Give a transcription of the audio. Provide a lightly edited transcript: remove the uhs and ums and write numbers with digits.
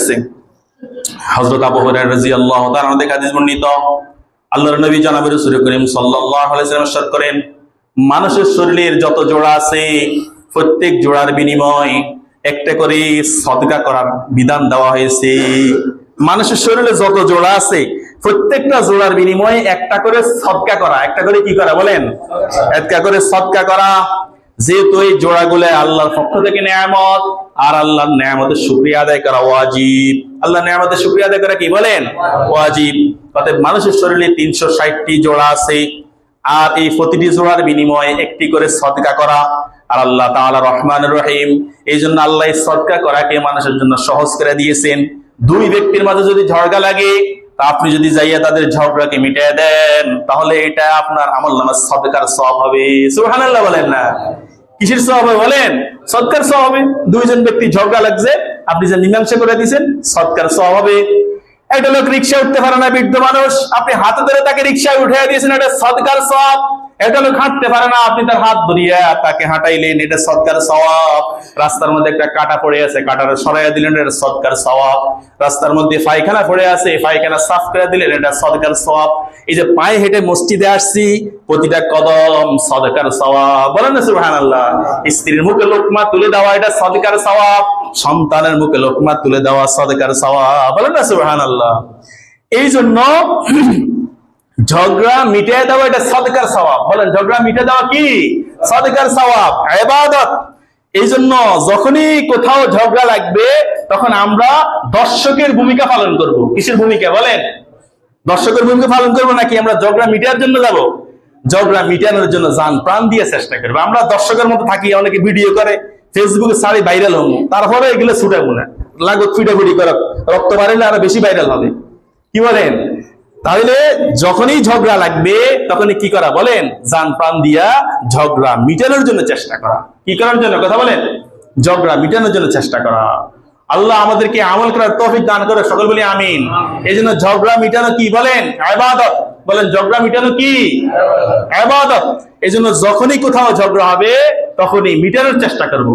আসছে। হযরত আবু হুরায়রা রাদিয়াল্লাহু তাআলা থেকে হাদিস বর্ণিত, আল্লাহর নবী জনাব রাসূল করিম সাল্লাল্লাহু আলাইহি ওয়াসাল্লাম ইরশাদ করেন, মানুষের শরীরের যত জোড়া আছে প্রত্যেক জোড়ার বিনিময়ে একটা করে সদকা করার বিধান দেওয়া হয়েছে। মানুষের শরীরে যত জোড়া আছে প্রত্যেকটা জোড়ার বিনিময়ে একটা করে সদকা করা, একটা করে কি করা বলেন, একটা করে সদকা করা। যেহেতু এই জোড়াগুলো আল্লাহর পক্ষ থেকে নেয়ামত, আর আল্লাহর নেয়ামতের শুকরিয়া আদায় করা ওয়াজিব। আল্লাহর নেয়ামতের শুকরিয়া আদায় করা কি বলেন, ওয়াজিব। অতএব মানুষের শরীরে 360টি জোড়া আছে, আর এই প্রতিটি জোড়ার বিনিময়ে একটি করে সদকা করা। আর আল্লাহ তাআলা রহমানুর রহিম, এই জন্য আল্লাহ সদকা করাকে মানুষের জন্য সহজ করে দিয়েছেন। দুই ব্যক্তির মাঝে যদি ঝগড়া লাগে, তা আপনি যদি যাইয়া তাদের ঝগড়াকে মিটিয়ে দেন, তাহলে এটা আপনার আমলনামার সদকার সওয়াব হবে। সুবহানাল্লাহ বলেন না? কিসের সওয়াব হবে বলেন? সদকার সওয়াব হবে। দুইজন ব্যক্তি ঝগড়া লাগছে, আপনি যে মীমাংসা করে দিয়েছেন, সদকার সওয়াব হবে। একটা লোক রিকশা উঠতে পারে না, বৃদ্ধ মানুষ, আপনি হাতে ধরে তাকে রিকশায় উঠিয়ে দিয়েছেন, এটা সদকার সওয়াব। একটা লোক হাঁটতে পারে না, আপনি তার হাত ধরিয়া তাকে হাঁটাইলেন, এটা সদকার সওয়াব। রাস্তার মধ্যে একটা কাঁটা পড়ে আছে, কাঁটাটা সরাইয়া দিলেন, এটা সদকার সওয়াব। রাস্তার মধ্যে পায়খানা পড়ে আছে, পায়খানা সাফ করে দিলেন, এটা সদকার সওয়াব। এই যে পায়ে হেঁটে মসজিদে আসছি, প্রতিটা কদম সদকার সওয়াব। বলেন না সুবহানাল্লাহ? স্ত্রীর মুখে লোকমা তুলে দেওয়া, এটা সদকার সওয়াব। সন্তানের মুখে লোকমা তুলে দেওয়া সদকার সওয়াব। বলেন না সুবহানাল্লাহ? এই জন্য ঝগড়া মিটিয়ে দেওয়া এটা সদকার সওয়াব। বলেন, ঝগড়া মিটিয়ে দেওয়া কি সদকার সওয়াব, ইবাদত। এই জন্য যখনই কোথাও ঝগড়া লাগবে, তখন আমরা দর্শকের ভূমিকা পালন করব। কিসের ভূমিকা বলেন? দর্শকের ভূমিকা পালন করবো, নাকি আমরা ঝগড়া মিটানোর জন্য যাব? ঝগড়া মিটানোর জন্য জান প্রাণ দিয়ে চেষ্টা করবো। আমরা দর্শকের মতো থাকি, অনেকে ভিডিও করে ফেসবুকে সারি ভাইরাল হবো, তারপরে এগুলো ছুটাবো না, লাগত ফিটাফিটি করো, রক্ত বাড়িলে আরো বেশি ভাইরাল হবে। কি বলেন? তাহলে যখনই ঝগড়া লাগবে, তখনই কি করা বলেন? জান প্রাণ দিয়া ঝগড়া মিটানোর জন্য চেষ্টা করা। কি করার জন্য কথা বলেন? ঝগড়া মিটানোর জন্য চেষ্টা করা। আল্লাহ আমাদেরকে আমল করার তৌফিক দান করে, সকল বলি আমিন। এই জন্য ঝগড়া মিটানো কি বলেন? ইবাদত। বলেন, ঝগড়া মিটানো কি ইবাদত। এই জন্য যখনই কোথাও ঝগড়া হবে, তখনই মিটানোর চেষ্টা করব।